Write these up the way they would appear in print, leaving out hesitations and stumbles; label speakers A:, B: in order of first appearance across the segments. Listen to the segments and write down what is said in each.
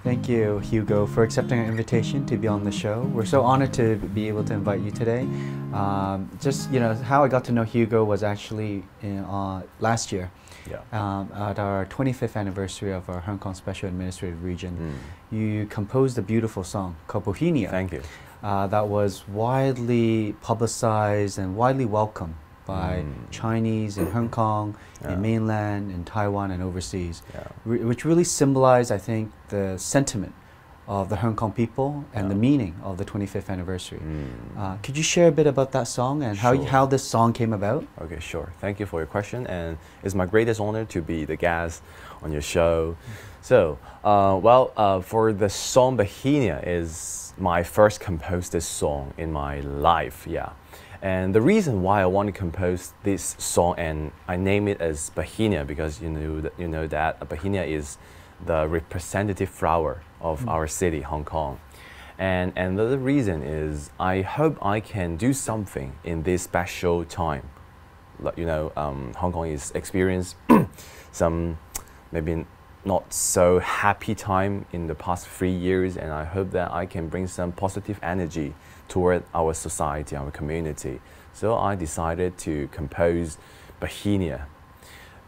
A: Thank you, Hugo, for accepting our invitation to be on the show. We're so honored to be able to invite you today. Just, how I got to know Hugo was actually last year. At our 25th anniversary of our Hong Kong Special Administrative Region. You composed a beautiful song called Bauhinia.
B: Thank you.
A: That was widely publicized and widely welcomed by Chinese in Hong Kong, in mainland, in Taiwan, and overseas, which really symbolized, I think, the sentiment of the Hong Kong people and the meaning of the 25th anniversary. Could you share a bit about that song and how this song came about?
B: Okay, sure. Thank you for your question, and it's my greatest honor to be the guest on your show. So, for the song Bauhinia is my first composed song in my life, And the reason why I want to compose this song and I name it as Bauhinia because you know that Bauhinia is the representative flower of our city, Hong Kong. And the reason is I hope I can do something in this special time. Hong Kong is experiencing some maybe not so happy time in the past 3 years, and I hope that I can bring some positive energy toward our society, our community. So I decided to compose Bauhinia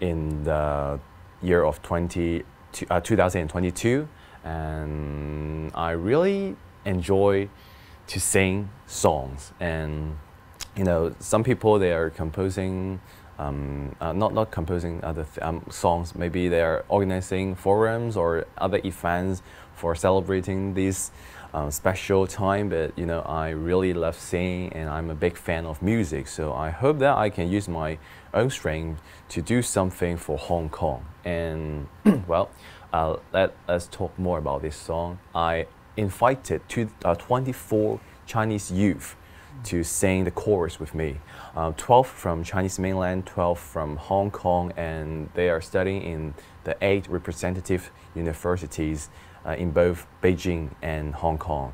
B: in the year of 2022, and I really enjoy to sing songs. And some people, they are composing not composing other songs. Maybe they're organizing forums or other events for celebrating this special time. But I really love singing, and I'm a big fan of music. So I hope that I can use my own strength to do something for Hong Kong. And let us talk more about this song. I invited 24 Chinese youth to sing the chorus with me. 12 from Chinese mainland, 12 from Hong Kong, and they are studying in the 8 representative universities in both Beijing and Hong Kong.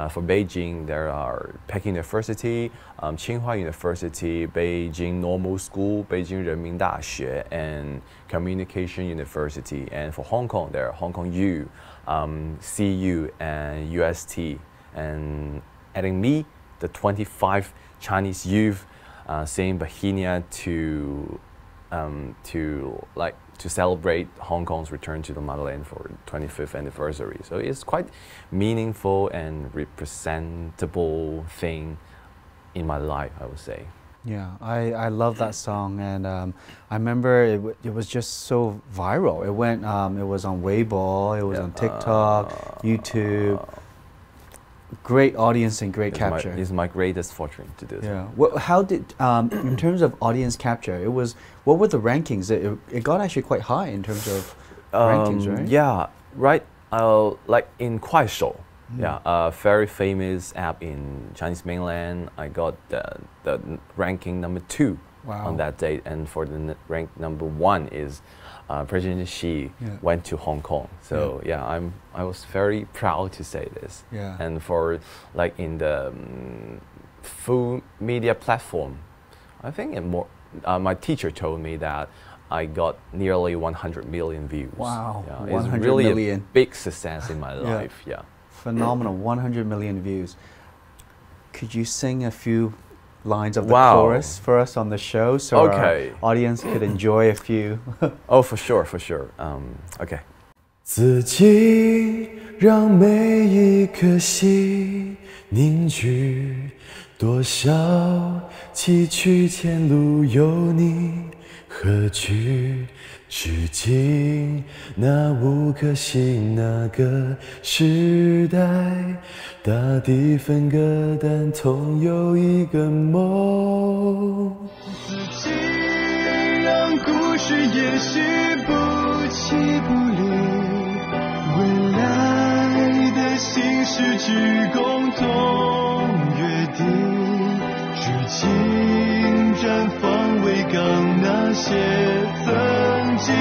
B: For Beijing, there are Peking University, Tsinghua University, Beijing Normal School, Beijing Renmin Daxue, and Communication University. And for Hong Kong, there are Hong Kong U, CU, and UST. And adding me, the 25 Chinese youth sing Bauhinia to celebrate Hong Kong's return to the motherland for 25th anniversary. So it's quite meaningful and representable thing in my life, I would say.
A: Yeah, I love that song, and I remember it was just so viral. It went, it was on Weibo, it was on TikTok, YouTube. Great audience and great capture.
B: It's my greatest fortune to do.
A: Yeah. How did, in terms of audience capture, what were the rankings? It got actually quite high in terms of rankings, right?
B: Yeah, right. Like in Kuaishou, a very famous app in Chinese mainland. I got the ranking number 2 on that date, and for the rank number 1 is President Xi went to Hong Kong. So I was very proud to say this. And for in the full media platform, I think my teacher told me that I got nearly 100 million views.
A: Wow,
B: it's really a big success in my life.
A: Phenomenal, 100 million views. Could you sing a few lines of the chorus for us on the show so our audience could enjoy a few?
B: Oh, for sure. Okay.
C: 自己让每一颗心凝聚，多少崎岖前路有你何惧？致敬那5颗心，那个时代，大地分割，但同有一个梦。自己让故事也许不弃不离，未来的新世纪共同约定，致敬绽放维港那些曾经，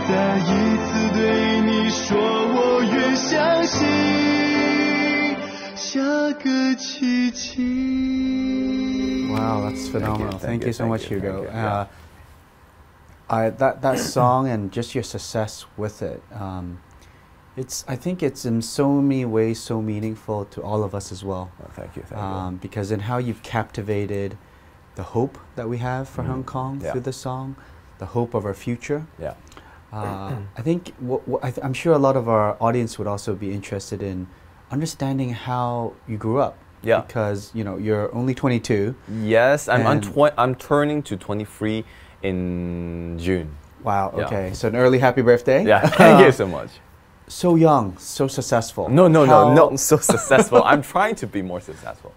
C: 再一次对你说我愿相信下个奇迹。
A: Wow, that's phenomenal. Thank you so much, Hugo. That song and just your success with it, I think it's in so many ways so meaningful to all of us as well.
B: Oh, thank you, thank you.
A: Because in how you've captivated the hope that we have for Hong Kong
B: Yeah.
A: through the song, the hope of our future.
B: Yeah.
A: I think I'm sure a lot of our audience would also be interested in understanding how you grew up.
B: Yeah.
A: Because you're only 22.
B: Yes, I'm turning to 23 in June.
A: Wow.
B: Yeah.
A: Okay. So an early happy birthday.
B: Yeah, thank you so much.
A: So young, so successful.
B: No,
A: How-
B: not so successful. I'm trying to be more successful.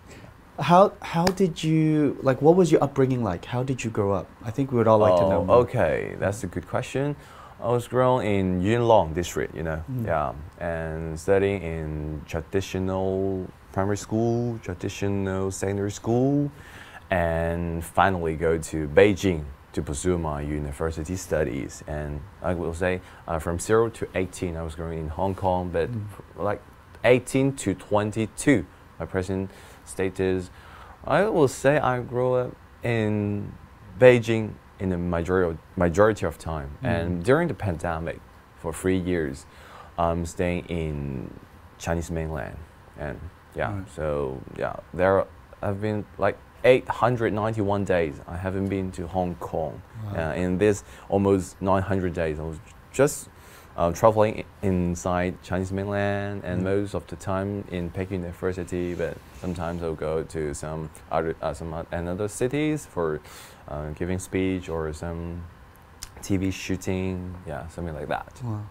A: How did you what was your upbringing like? How did you grow up? I think we would all like to know more.
B: Okay, that's a good question. I was grown in Yunlong district, yeah, and studying in traditional primary school, traditional secondary school, and finally go to Beijing to pursue my university studies. And I will say from 0 to 18, I was growing in Hong Kong, but like 18 to 22, my present status, I will say I grew up in Beijing in the majority of time. And during the pandemic, for 3 years, I'm staying in Chinese mainland. And there have been like 891 days I haven't been to Hong Kong.
A: Wow.
B: In this almost 900 days, I was just traveling inside Chinese mainland, and most of the time in Peking University, but sometimes I'll go to some other cities for giving speech or some TV shooting, something like that.
A: Wow.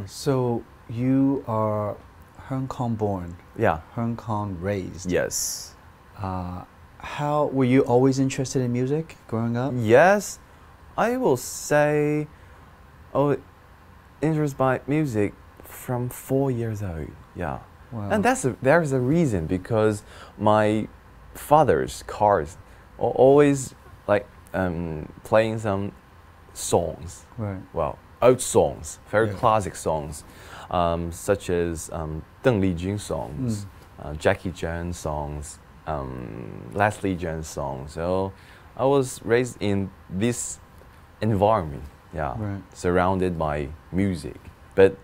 A: So you are Hong Kong born,
B: Yeah.
A: Hong Kong raised.
B: Yes.
A: How were you always interested in music growing up?
B: Yes, I will say, interested by music from 4 years old. Yeah.
A: Wow.
B: And there's a reason, because my father's cars are always like playing some songs.
A: Right.
B: Well, old songs, very
A: Yeah.
B: classic songs, such as Deng Lijun songs, Jackie Chan songs, Leslie Jones songs. So I was raised in this environment,
A: Right.
B: surrounded by music. But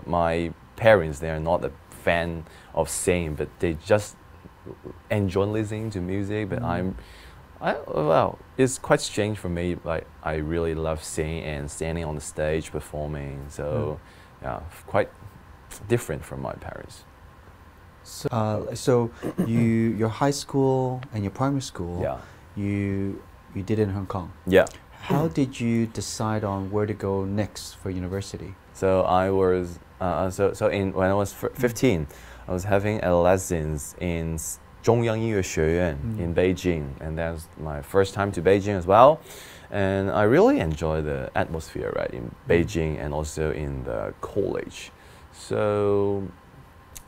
B: my parents, they are not a fan of singing, but they just enjoy listening to music. But it's quite strange for me. Like, I really love singing and standing on the stage performing. So quite different from my parents.
A: So your high school and your primary school,
B: Yeah.
A: you did in Hong Kong.
B: Yeah.
A: How did you decide on where to go next for university?
B: So I was when I was 15, I was having a lessons in 中央音乐学院 in Beijing, and that was my first time to Beijing as well. And I really enjoy the atmosphere in Beijing and also in the college. So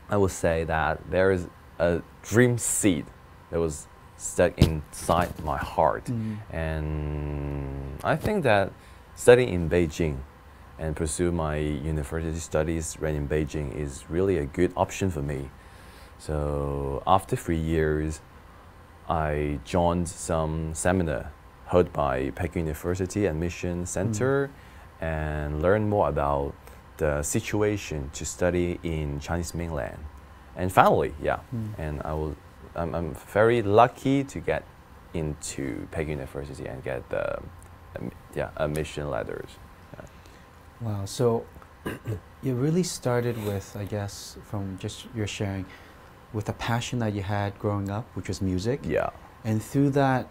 B: I would say that there is a dream seed that was stuck inside my heart. And I think that studying in Beijing and pursue my university studies right in Beijing is really a good option for me. So after 3 years, I joined some seminar held by Peking University Admission Center and learned more about the situation to study in Chinese mainland. And finally, and I'm very lucky to get into Peking University and get the admission letters.
A: Wow. So it really started with, I guess, from just your sharing, with a passion that you had growing up, which was music.
B: Yeah.
A: And through that,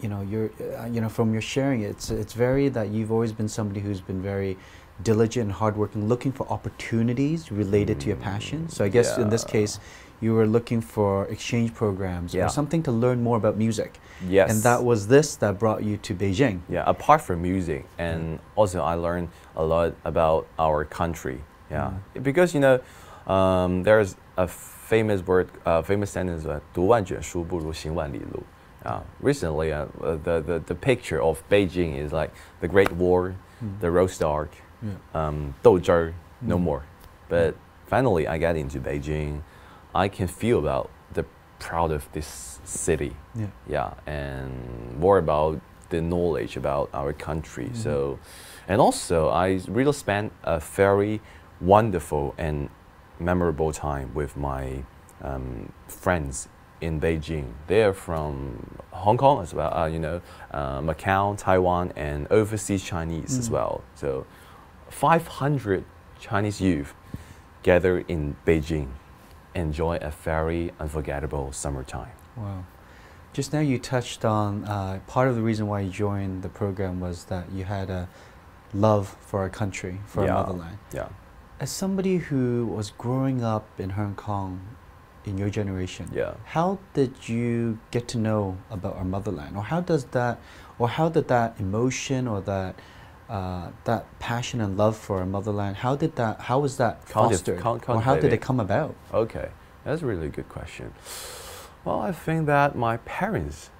A: from your sharing, it's very that you've always been somebody who's been very diligent and hardworking, looking for opportunities related to your passion. So I guess in this case, you were looking for exchange programs or something to learn more about music.
B: Yes.
A: And that was that brought you to Beijing.
B: Yeah, apart from music, and also I learned a lot about our country. Yeah, because there's a famous word, famous sentence, 读万卷书不如行万里路. Recently, the picture of Beijing is like the Great War, the roast dark, 斗争儿, no more. But finally, I got into Beijing. I can feel about the proud of this city. And more about the knowledge about our country. So, and also I really spent a very wonderful and memorable time with my friends in Beijing. They're from Hong Kong as well, Macau, Taiwan, and overseas Chinese as well. So 500 Chinese youth gather in Beijing, enjoy a very unforgettable summertime.
A: Wow. Just now you touched on part of the reason why you joined the program was that you had a love for our country, for our motherland.
B: Yeah.
A: As somebody who was growing up in Hong Kong in your generation, how did you get to know about our motherland? Or how did that emotion or that passion and love for our motherland, how was that fostered? Or how did it come about?
B: Okay, that's a really good question. Well, I think that my parents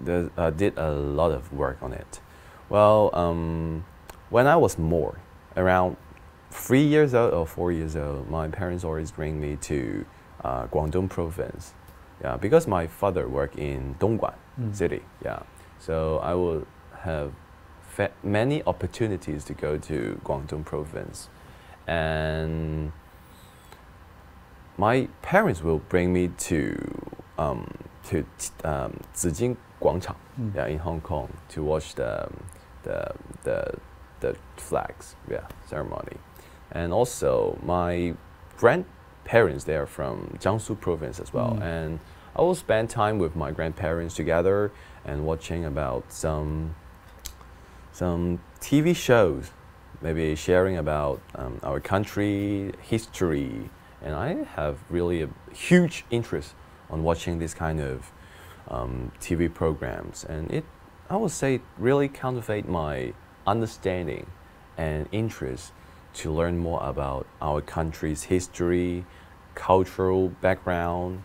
B: did a lot of work on it. Well, when I was around 3 years old or 4 years old, my parents always bring me to Guangdong province. Yeah, because my father worked in Dongguan city. Yeah, so I will have many opportunities to go to Guangdong province, and my parents will bring me to Zijing Guangchang, in Hong Kong, to watch the flags ceremony, and also my grandparents, they are from Jiangsu province as well, and I will spend time with my grandparents together and watching about some TV shows, maybe sharing about our country, history, and I have really a huge interest on watching this kind of TV programs, and I would say, really cultivate my understanding and interest to learn more about our country's history, cultural background,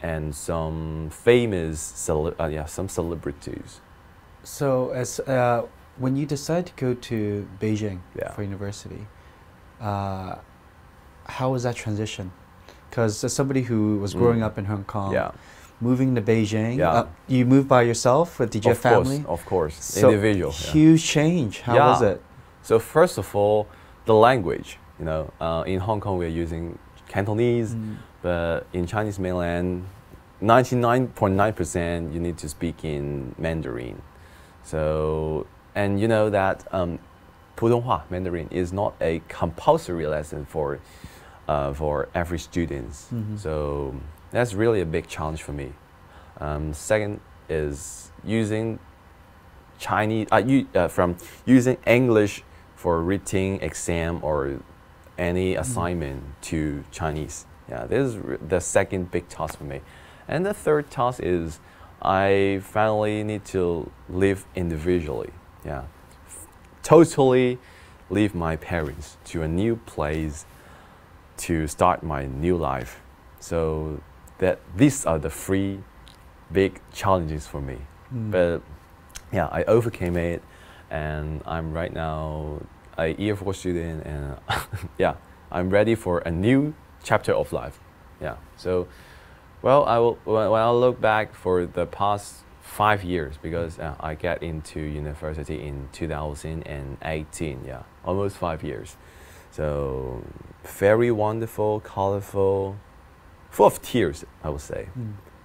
B: and some famous some celebrities.
A: So as when you decided to go to Beijing for university, how was that transition? Because as somebody who was growing up in Hong Kong, moving to Beijing, you moved by yourself, or did you have family?
B: Of course,
A: so
B: individual.
A: Huge change. How was it?
B: So first of all, the language. In Hong Kong we're using Cantonese, but in Chinese mainland, 99.9% you need to speak in Mandarin. So, and you know that 普通话 Mandarin is not a compulsory lesson for every student. So that's really a big challenge for me. Second is using Chinese, using English for written exam or any assignment to Chinese. Yeah, this is the second big task for me. And the third task is I finally need to live individually. Yeah, totally leave my parents to a new place to start my new life. So these are the three big challenges for me. But yeah, I overcame it, and I'm right now a year 4 student, and yeah, I'm ready for a new chapter of life. Yeah. So, well, when I look back for the past 5 years, because I get into university in 2018. Yeah, almost 5 years. So very wonderful, colorful, full of tears, I would say,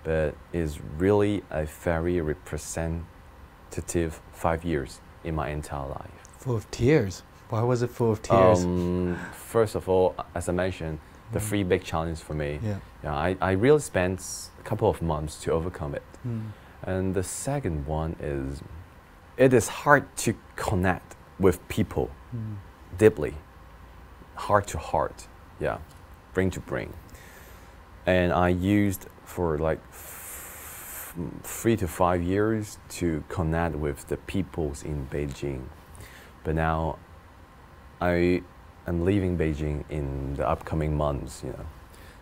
B: but is really a very representative 5 years in my entire life.
A: Full of tears? Why was it full of tears?
B: First of all, as I mentioned, the three big challenges for me. I really spent a couple of months to overcome it. And the second one is, it is hard to connect with people deeply, heart to heart, brain to brain. And I used for like 3 to 5 years to connect with the peoples in Beijing. But now I am leaving Beijing in the upcoming months,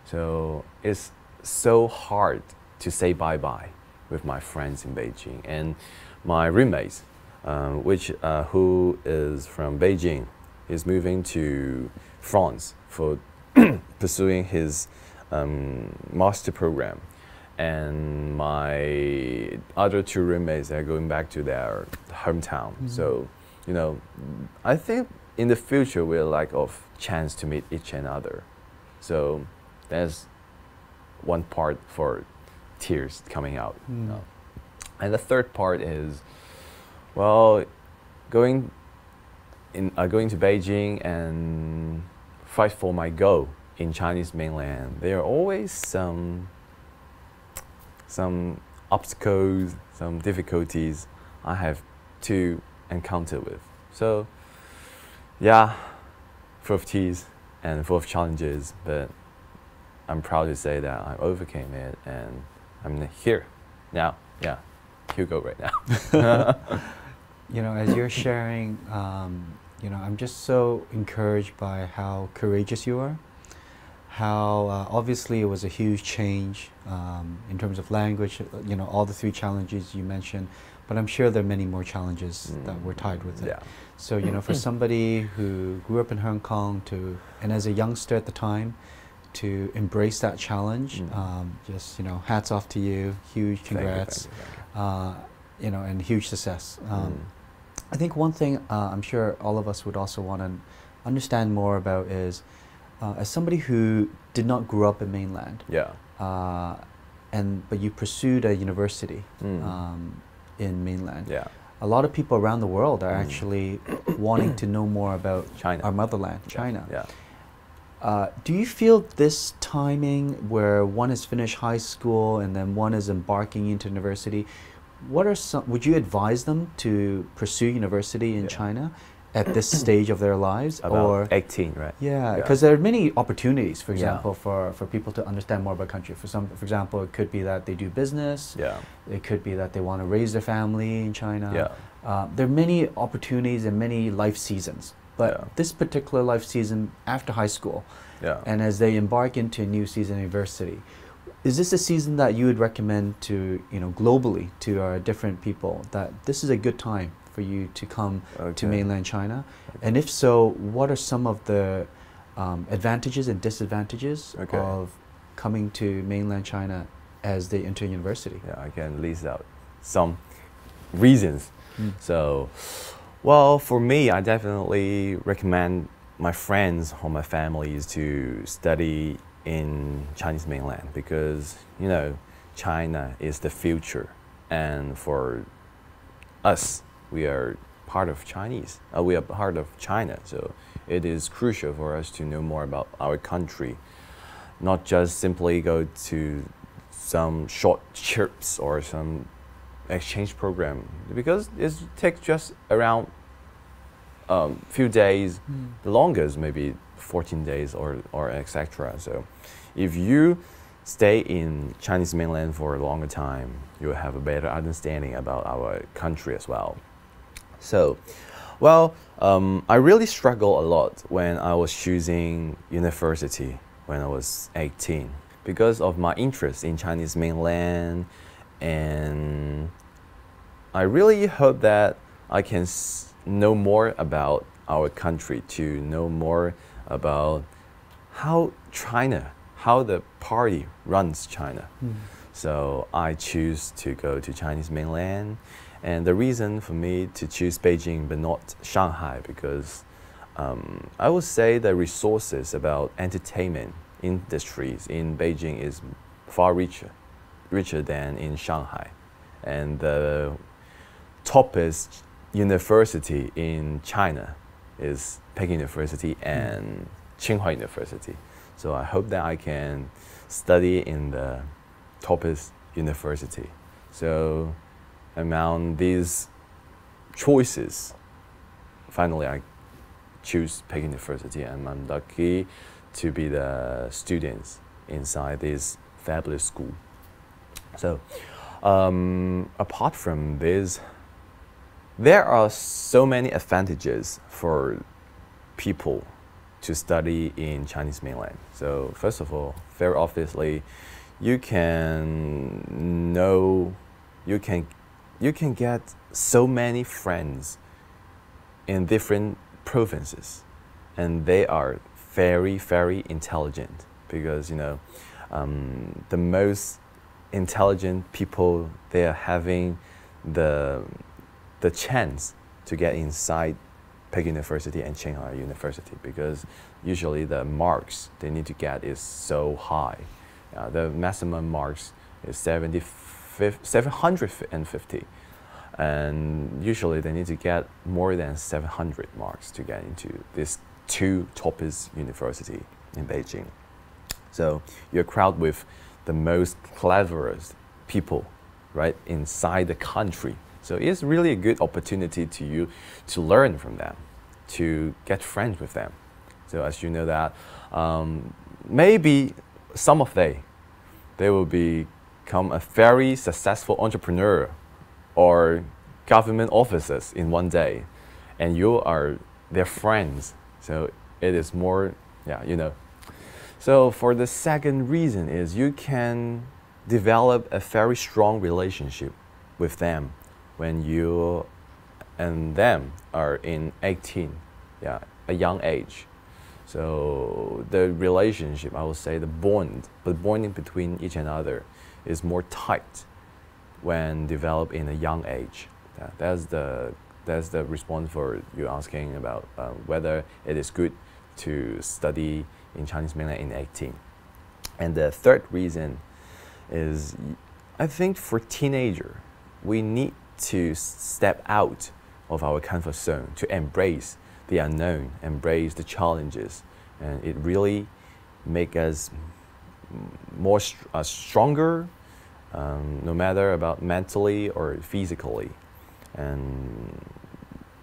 B: So it's so hard to say bye-bye with my friends in Beijing. And my roommates, who is from Beijing, is moving to France for pursuing his master program. And my other 2 roommates are going back to their hometown. So, I think in the future we'll lack of chance to meet each another. So that's one part for tears coming out. And the third part is, well, going to Beijing and fight for my goal in Chinese mainland. There are always some obstacles, some difficulties I have to encounter with. So yeah, full of tears and full of challenges, but I'm proud to say that I overcame it and I'm here now. Yeah, Hugo right now.
A: You know, as you're sharing, you know, I'm just so encouraged by how courageous you are. How obviously it was a huge change in terms of language, you know, all the 3 challenges you mentioned, but I'm sure there are many more challenges that were tied with it.
B: Yeah.
A: So, you know, for somebody who grew up in Hong Kong and as a youngster at the time, to embrace that challenge, just, you know, hats off to you, huge congrats, you know, and huge success. I think one thing I'm sure all of us would also want to understand more about is, as somebody who did not grow up in mainland, but you pursued a university in mainland.
B: Yeah.
A: A lot of people around the world are actually wanting to know more about
B: China,
A: our motherland, China.
B: Yeah.
A: Do you feel this timing where one has finished high school and then one is embarking into university, what are some, would you advise them to pursue university in China at this stage of their lives?
B: About
A: or
B: 18, right?
A: Yeah, because there are many opportunities, for example, for people to understand more about country. For example, it could be that they do business.
B: Yeah.
A: It could be that they want to raise their family in China.
B: Yeah.
A: There are many opportunities and many life seasons. But this particular life season after high school, and as they embark into a new season in university, is this a season that you would recommend to, you know, globally to different people, that this is a good time for you to come to mainland China? And if so, what are some of the advantages and disadvantages of coming to mainland China as they enter university?
B: Yeah, I can list out some reasons. So, well, for me, I definitely recommend my friends or my families to study in Chinese mainland, because, you know, China is the future, and for us, we are part of Chinese. We are part of China, so it is crucial for us to know more about our country, not just simply go to some short trips or some exchange program, because it takes just around few days. The longest maybe 14 days or etc. So if you stay in Chinese mainland for a longer time, you will have a better understanding about our country as well. So, well, I really struggled a lot when I was choosing university when I was 18 because of my interest in Chinese mainland, and I really hope that I can know more about our country, to know more about how the party runs China. So I choose to go to Chinese mainland, and the reason for me to choose Beijing but not Shanghai, because I would say the resources about entertainment industries in Beijing is far richer than in Shanghai, and the toppest university in China is Peking University and Tsinghua University. So I hope that I can study in the toppest university. So among these choices, finally I choose Peking University, and I'm lucky to be the students inside this fabulous school. So apart from this, there are so many advantages for people to study in Chinese mainland. So first of all, very obviously, you can get so many friends in different provinces, and they are very, very intelligent, because, you know, the most intelligent people, they are having the chance to get inside Peking University and Shanghai University, because usually the marks they need to get is so high. The maximum marks is 750, and usually they need to get more than 700 marks to get into this two toppest university in Beijing. So you're crowded with the most cleverest people, right, inside the country. So it's really a good opportunity to you to learn from them, to get friends with them. So as you know that, maybe some of they will become a very successful entrepreneur or government officers in one day, and you are their friends. So it is more, So for the second reason is you can develop a very strong relationship with them when you and them are in 18, a young age. So the relationship, I would say the bonding between each and other is more tight when developed in a young age. That's the response for you asking about whether it is good to study in Chinese mainland in 18. And the third reason is, I think for teenager, we need to step out of our comfort zone to embrace the unknown, embrace the challenges, and it really make us more stronger, no matter about mentally or physically, and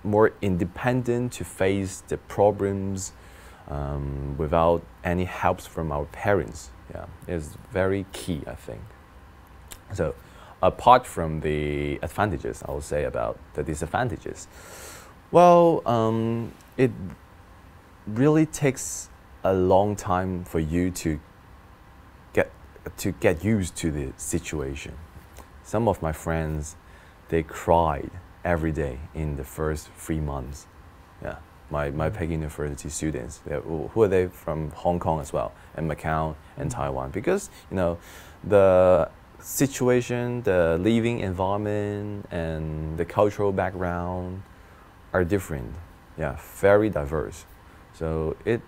B: more independent to face the problems without any help from our parents. Is very key, I think. So apart from the advantages, I would say about the disadvantages. Well, it really takes a long time for you to get used to the situation. Some of my friends, they cried every day in the first 3 months. My Peking University students, who are they from Hong Kong as well, and Macau and Taiwan, because the situation, the living environment, and the cultural background are different. Very diverse. So it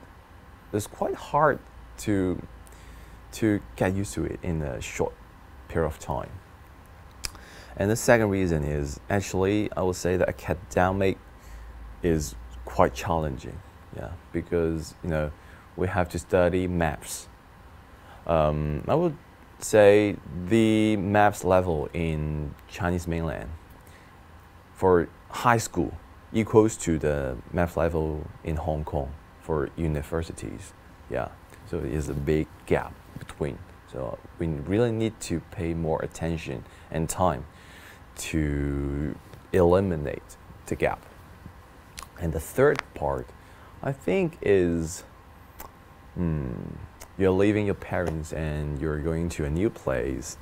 B: is quite hard to get used to it in a short period of time. And the second reason is actually, I would say the academic is quite challenging, because we have to study maths. I would say the maths level in Chinese mainland for high school equals to the math level in Hong Kong for universities. So it is a big gap between. So we really need to pay more attention and time to eliminate the gap. And the third part, I think, is you're leaving your parents and you're going to a new place.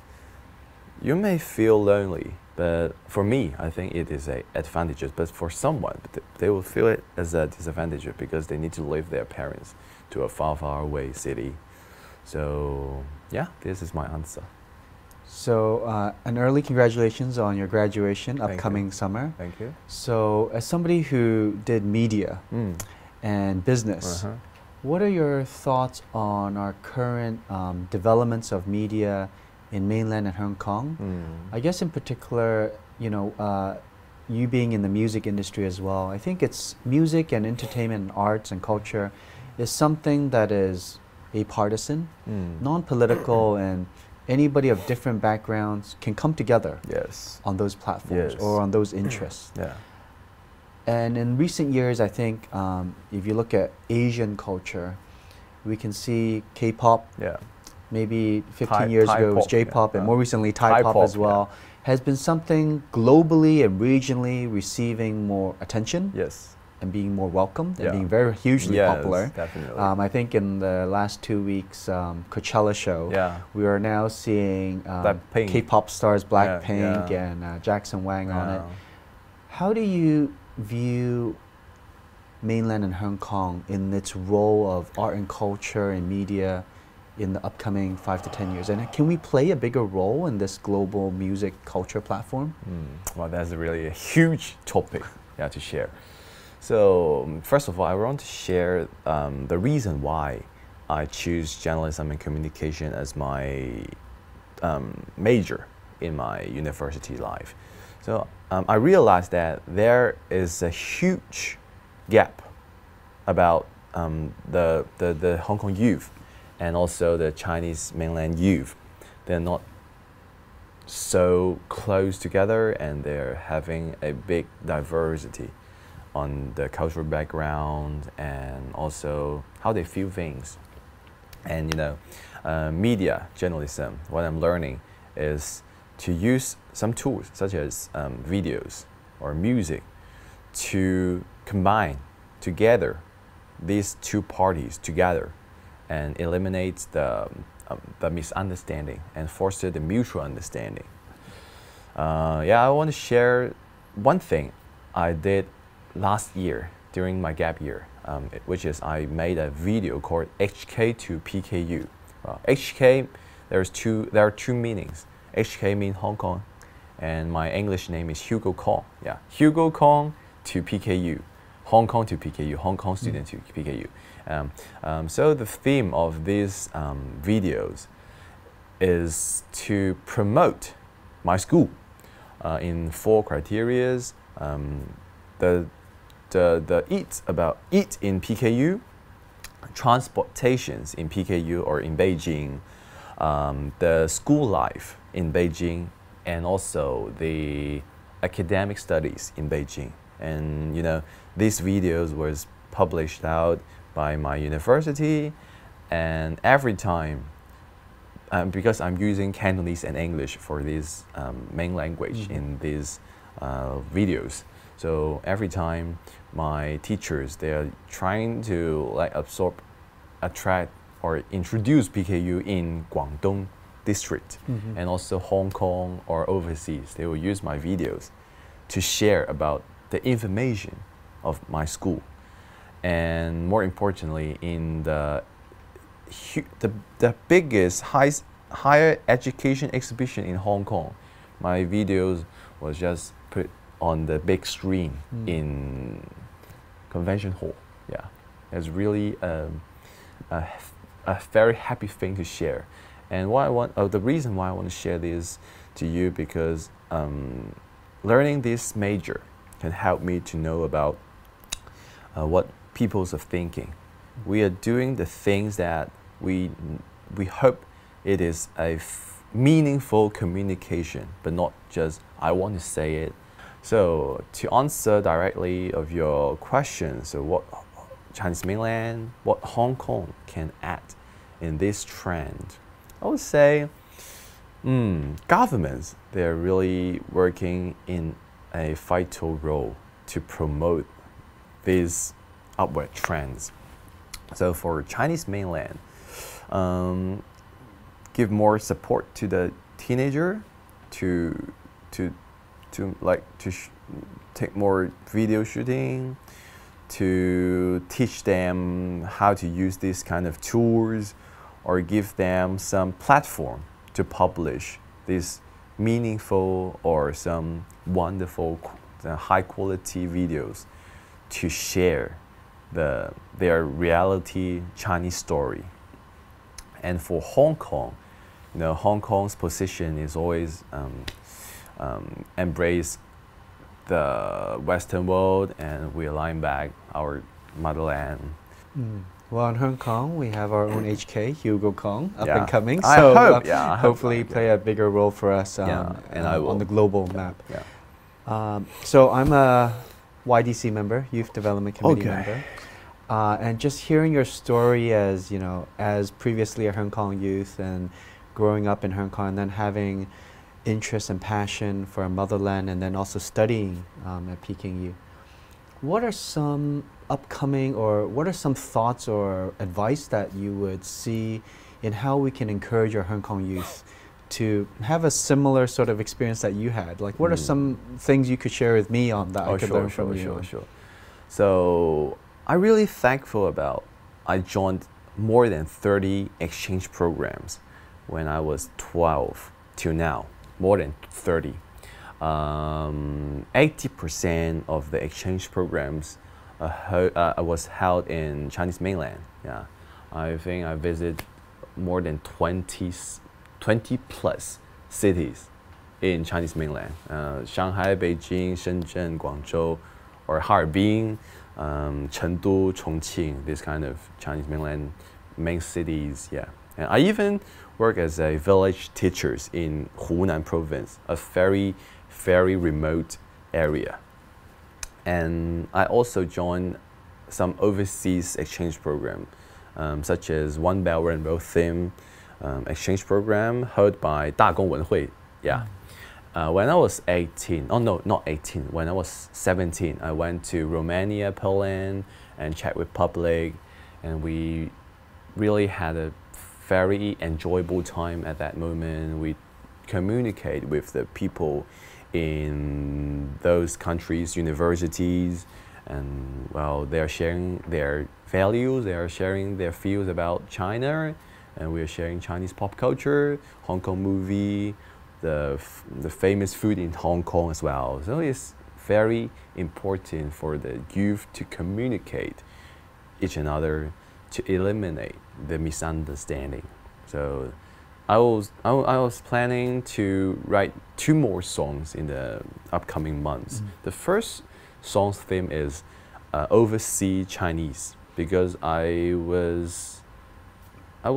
B: You may feel lonely, but for me, I think it is an advantage. But for someone, they will feel it as a disadvantage because they need to leave their parents to a far, far away city. So this is my answer.
A: So an early congratulations on your graduation upcoming summer.
B: Thank you.
A: So as somebody who did media and business, what are your thoughts on our current developments of media in mainland and Hong Kong? I guess in particular, you being in the music industry as well, I think it's music and entertainment and arts and culture is something that is apolitical, non-political, and anybody of different backgrounds can come together on those platforms or on those interests. And in recent years, I think if you look at Asian culture, we can see K-pop. Maybe 15 years ago it was J-pop, and more recently Thai pop as well, has been something globally and regionally receiving more attention. And being more welcomed and being very hugely popular.
B: Definitely.
A: I think in the last 2 weeks Coachella show, we are now seeing K-pop stars Blackpink and Jackson Wang on it. How do you view mainland and Hong Kong in its role of art and culture and media in the upcoming 5 to 10 years? And can we play a bigger role in this global music culture platform?
B: Well, that's really a huge topic to share. So first of all, I want to share the reason why I choose journalism and communication as my major in my university life. So I realized that there is a huge gap about the Hong Kong youth and also the Chinese mainland youth. They're not so close together, and they're having a big diversity on the cultural background and also how they feel things. And media journalism, what I'm learning is to use some tools such as videos or music to combine together these two parties together and eliminate the misunderstanding and foster the mutual understanding. I want to share one thing I did last year during my gap year, which is I made a video called HK to PKU. HK, there are two meanings. HK means Hong Kong, and my English name is Hugo Kong. Yeah, Hugo Kong to PKU, Hong Kong to PKU, Hong Kong student to PKU. So the theme of these videos is to promote my school in 4 criteria. The eat in PKU, transportations in PKU or in Beijing, the school life in Beijing, and also the academic studies in Beijing. And these videos was published out by my university, and every time, because I'm using Cantonese and English for this main language in these videos, so every time my teachers, they are trying to attract or introduce PKU in Guangdong district and also Hong Kong or overseas, they will use my videos to share about the information of my school. And more importantly, in the biggest higher education exhibition in Hong Kong, my videos was just put on the big screen in convention hall. Yeah, it's really a very happy thing to share. And the reason why I want to share this to you, because learning this major can help me to know about what people's are thinking. We are doing the things that we hope it is a meaningful communication, but not just I want to say it. So to answer directly of your question, so what Chinese mainland, what Hong Kong can add in this trend, I would say governments, they're really working in a vital role to promote these upward trends. So for Chinese mainland, give more support to the teenager to take more video shooting, to teach them how to use these kind of tools, or give them some platform to publish these meaningful or some wonderful high quality videos to share their reality Chinese story. And for Hong Kong, Hong Kong's position is always embrace the Western world, and we align back our motherland.
A: Well, in Hong Kong, we have our own HK, Hugo Kong, up and coming.
B: I
A: So
B: hope,
A: hopefully play a bigger role for us
B: and I will.
A: on the global map.
B: Yeah.
A: So I'm a YDC member, Youth Development Committee member. And just hearing your story as, as previously a Hong Kong youth and growing up in Hong Kong and then having interest and passion for our motherland and then also studying at Peking U. What are some upcoming or what are some thoughts or advice that you would see in how we can encourage our Hong Kong youth to have a similar sort of experience that you had? Like what are some things you could share with me on that I could learn from you?
B: Sure. So I'm really thankful about I joined more than 30 exchange programs when I was 12 till now, more than 30. 80% of the exchange programs was held in Chinese mainland. Yeah, I think I visited more than 20 plus cities in Chinese mainland. Shanghai, Beijing, Shenzhen, Guangzhou, or Harbin, Chengdu, Chongqing, this kind of Chinese mainland main cities. Yeah, and I even work as a village teachers in Hunan province, a very, very remote area. And I also joined some overseas exchange program, such as One Belt One Road theme exchange program held by 大公文会. Yeah. When I was 18, oh no, not 18, when I was 17, I went to Romania, Poland, and Czech Republic, and we really had a very enjoyable time at that moment. We communicate with the people in those countries, universities, and well, they are sharing their values, they are sharing their views about China, and we are sharing Chinese pop culture, Hong Kong movie, the famous food in Hong Kong as well. So it's very important for the youth to communicate each another to eliminate the misunderstanding. So I was planning to write 2 more songs in the upcoming months. The first song's theme is overseas Chinese, because I would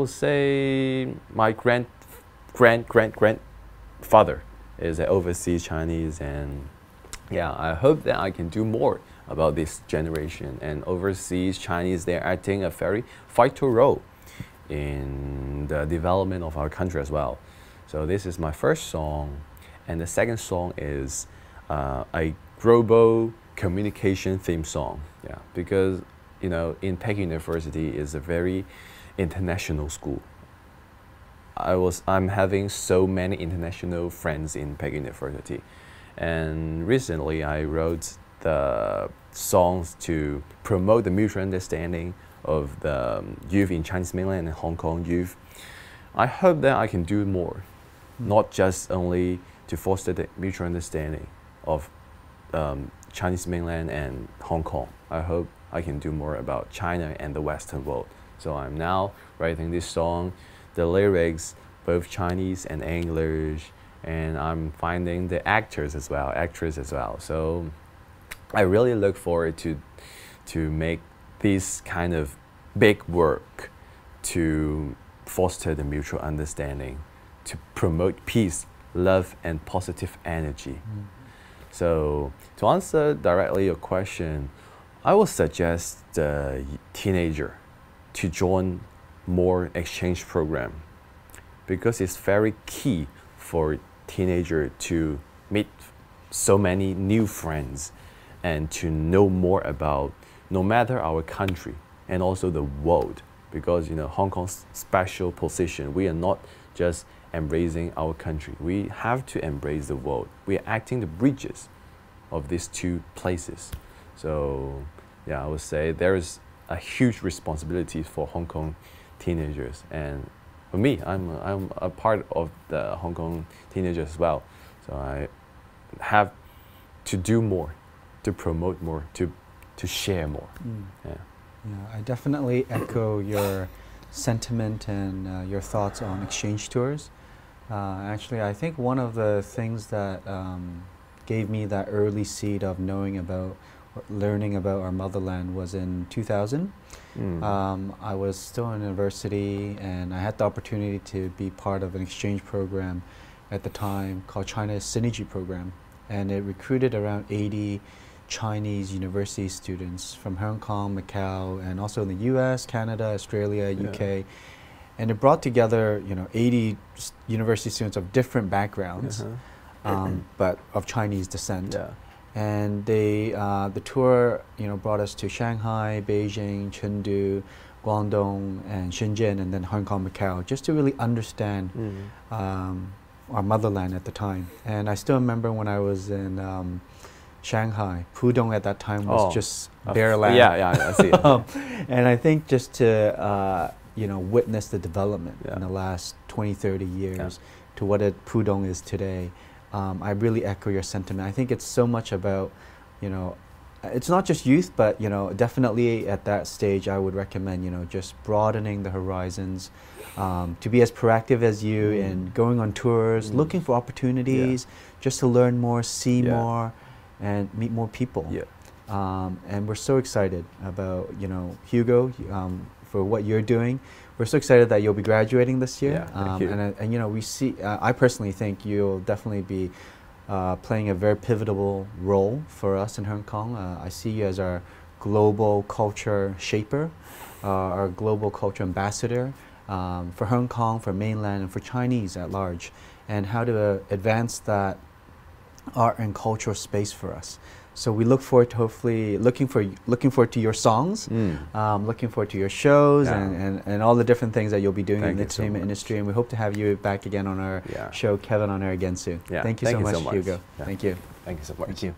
B: say my grandfather is an overseas Chinese, and yeah, I hope that I can do more about this generation. And overseas Chinese, they're acting a very vital role in the development of our country as well. So this is my first song, and the second song is a global communication theme song. Yeah, because you know, in Peking University is a very international school. I'm having so many international friends in Peking University, and recently I wrote the songs to promote the mutual understanding of the youth in Chinese mainland and Hong Kong youth. I hope that I can do more, not just only to foster the mutual understanding of Chinese mainland and Hong Kong. I hope I can do more about China and the Western world. So I'm now writing this song, the lyrics, both Chinese and English, and I'm finding the actors as well, actresses as well. So I really look forward to make this kind of big work to foster the mutual understanding, to promote peace, love, and positive energy. So to answer directly your question, I would suggest the teenager to join more exchange program, because it's very key for teenager to meet so many new friends and to know more about no matter our country and also the world. Because you know, Hong Kong's special position, we are not just embracing our country, we have to embrace the world. We are acting the bridges of these 2 places. So yeah, I would say there is a huge responsibility for Hong Kong teenagers, and for me, I'm a part of the Hong Kong teenagers as well. So I have to do more, to promote more, to share more. Yeah.
A: Yeah, I definitely echo your sentiment and your thoughts on exchange tours. Actually, I think one of the things that gave me that early seed of knowing about, learning about our motherland was in 2000. I was still in university, and I had the opportunity to be part of an exchange program at the time called China's Synergy Program, and it recruited around 80 Chinese university students from Hong Kong, Macau, and also in the US, Canada, Australia, UK. And it brought together, you know, 80 university students of different backgrounds, but of Chinese descent. And they, the tour, you know, brought us to Shanghai, Beijing, Chengdu, Guangdong, and Shenzhen, and then Hong Kong, Macau, just to really understand our motherland at the time. And I still remember when I was in Shanghai, Pudong at that time was just bare land.
B: I see it.
A: And I think just to, you know, witness the development in the last 20, 30 years to what Pudong is today, I really echo your sentiment. I think it's so much about, you know, it's not just youth, but definitely at that stage, I would recommend just broadening the horizons, to be as proactive as you in going on tours, looking for opportunities, just to learn more, see more, and meet more people. And we're so excited about Hugo, for what you're doing. We're so excited that you'll be graduating this year.
B: Thank you.
A: And we see. I personally think you'll definitely be playing a very pivotal role for us in Hong Kong. I see you as our global culture shaper, our global culture ambassador for Hong Kong, for mainland, and for Chinese at large, and how to advance that art and cultural space for us. So we look forward to looking forward to your songs, looking forward to your shows, and all the different things that you'll be doing in the entertainment industry. And we hope to have you back again on our show, Kev-On Air, again soon. Thank you so much, Hugo. Thank you.
B: Thank you so much.
A: Thank you.